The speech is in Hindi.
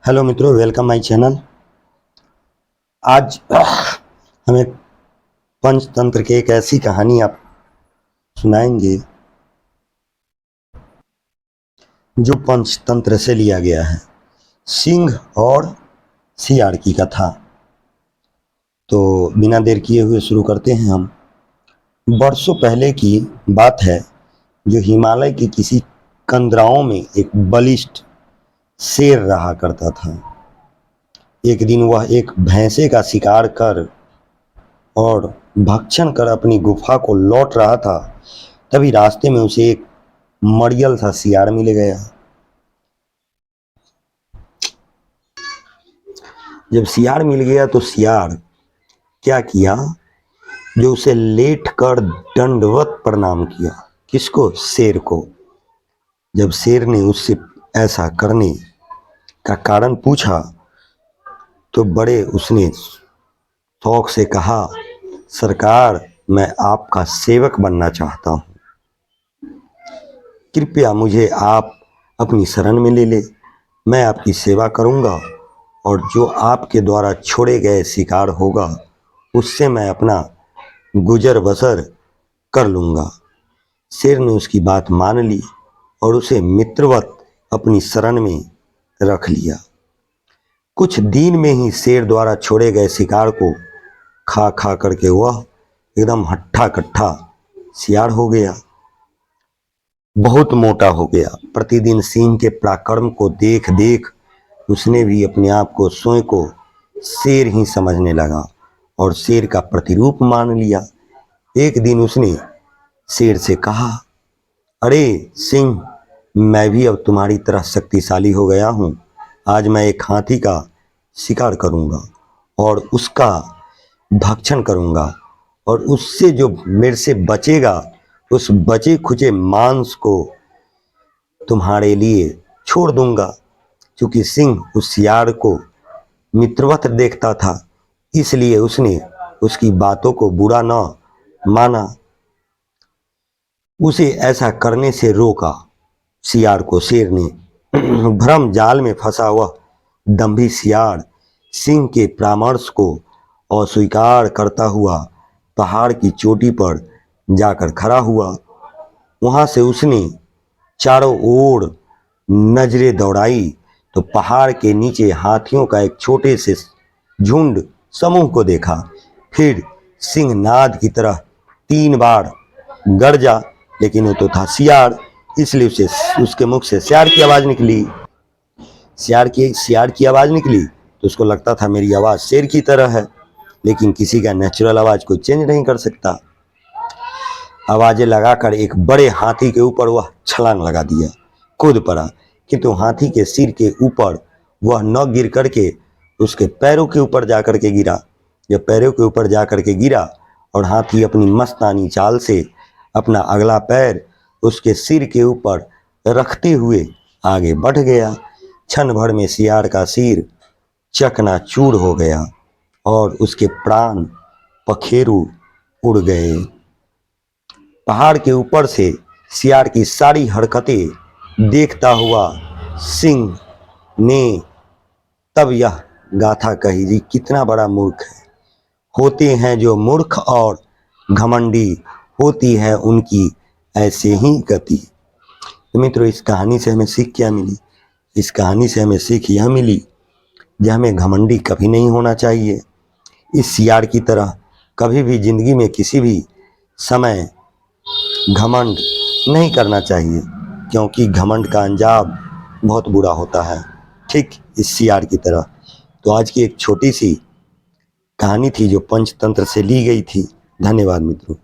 हेलो मित्रों, वेलकम माय चैनल। आज हम एक पंचतंत्र की एक ऐसी कहानी आप सुनाएंगे जो पंचतंत्र से लिया गया है। सिंह और सियार की कथा। तो बिना देर किए हुए शुरू करते हैं हम। बरसों पहले की बात है, जो हिमालय के किसी कंदराओं में एक बलिष्ठ शेर रहा करता था। एक दिन वह एक भैंसे का शिकार कर और भक्षण कर अपनी गुफा को लौट रहा था। तभी रास्ते में उसे एक मरियल सा सियार मिल गया। जब सियार मिल गया तो सियार क्या किया, जो उसे लेट कर दंडवत प्रणाम किया। किसको? शेर को। जब शेर ने उससे ऐसा करने का कारण पूछा तो बड़े उसने शौक से कहा, सरकार, मैं आपका सेवक बनना चाहता हूँ। कृपया मुझे आप अपनी शरण में ले ले। मैं आपकी सेवा करूँगा और जो आपके द्वारा छोड़े गए शिकार होगा उससे मैं अपना गुजर बसर कर लूँगा। शेर ने उसकी बात मान ली और उसे मित्रवत अपनी शरण में रख लिया। कुछ दिन में ही शेर द्वारा छोड़े गए शिकार को खा खा करके वह एकदम हट्ठा कट्ठा सियार हो गया, बहुत मोटा हो गया। प्रतिदिन सिंह के पराक्रम को देख देख उसने भी अपने आप को स्वयं को शेर ही समझने लगा और शेर का प्रतिरूप मान लिया। एक दिन उसने शेर से कहा, अरे सिंह, मैं भी अब तुम्हारी तरह शक्तिशाली हो गया हूँ। आज मैं एक हाथी का शिकार करूँगा और उसका भक्षण करूँगा और उससे जो मेरे से बचेगा उस बचे खुचे मांस को तुम्हारे लिए छोड़ दूंगा। क्योंकि सिंह उस सियार को मित्रवत देखता था, इसलिए उसने उसकी बातों को बुरा न माना, उसे ऐसा करने से रोका। सियार को शेर ने भ्रम जाल में फंसा हुआ दंभी सियार सिंह के परामर्श को अस्वीकार करता हुआ पहाड़ की चोटी पर जाकर खड़ा हुआ। वहां से उसने चारों ओर नजरें दौड़ाई तो पहाड़ के नीचे हाथियों का एक छोटे से झुंड समूह को देखा। फिर सिंह नाद की तरह 3 बार गरजा, लेकिन वो तो था सियार, इसलिए उसे उसके मुख से सियार की आवाज निकली। सियार की आवाज निकली तो उसको लगता था मेरी आवाज शेर की तरह है, लेकिन किसी का नेचुरल आवाज कोई चेंज नहीं कर सकता। आवाजें लगाकर एक बड़े हाथी के ऊपर वह छलांग लगा दिया, कूद पड़ा, किंतु हाथी के सिर के ऊपर वह न गिर करके उसके पैरों के ऊपर जाकर के गिरा। जब पैरों के ऊपर जाकर के गिरा और हाथी अपनी मस्तानी चाल से अपना अगला पैर उसके सिर के ऊपर रखते हुए आगे बढ़ गया। क्षण भर में सियार का सिर चकनाचूर हो गया और उसके प्राण पखेरु उड़ गए। पहाड़ के ऊपर से सियार की सारी हरकतें देखता हुआ सिंह ने तब यह गाथा कही, जी कितना बड़ा मूर्ख है। होते हैं जो मूर्ख और घमंडी, होती है उनकी ऐसे ही गति। तो मित्रों, इस कहानी से हमें सीख क्या मिली? इस कहानी से हमें सीख यह मिली कि हमें घमंडी कभी नहीं होना चाहिए। इस सियार की तरह कभी भी जिंदगी में किसी भी समय घमंड नहीं करना चाहिए, क्योंकि घमंड का अंजाम बहुत बुरा होता है, ठीक इस सियार की तरह। तो आज की एक छोटी सी कहानी थी जो पंचतंत्र से ली गई थी। धन्यवाद मित्रों।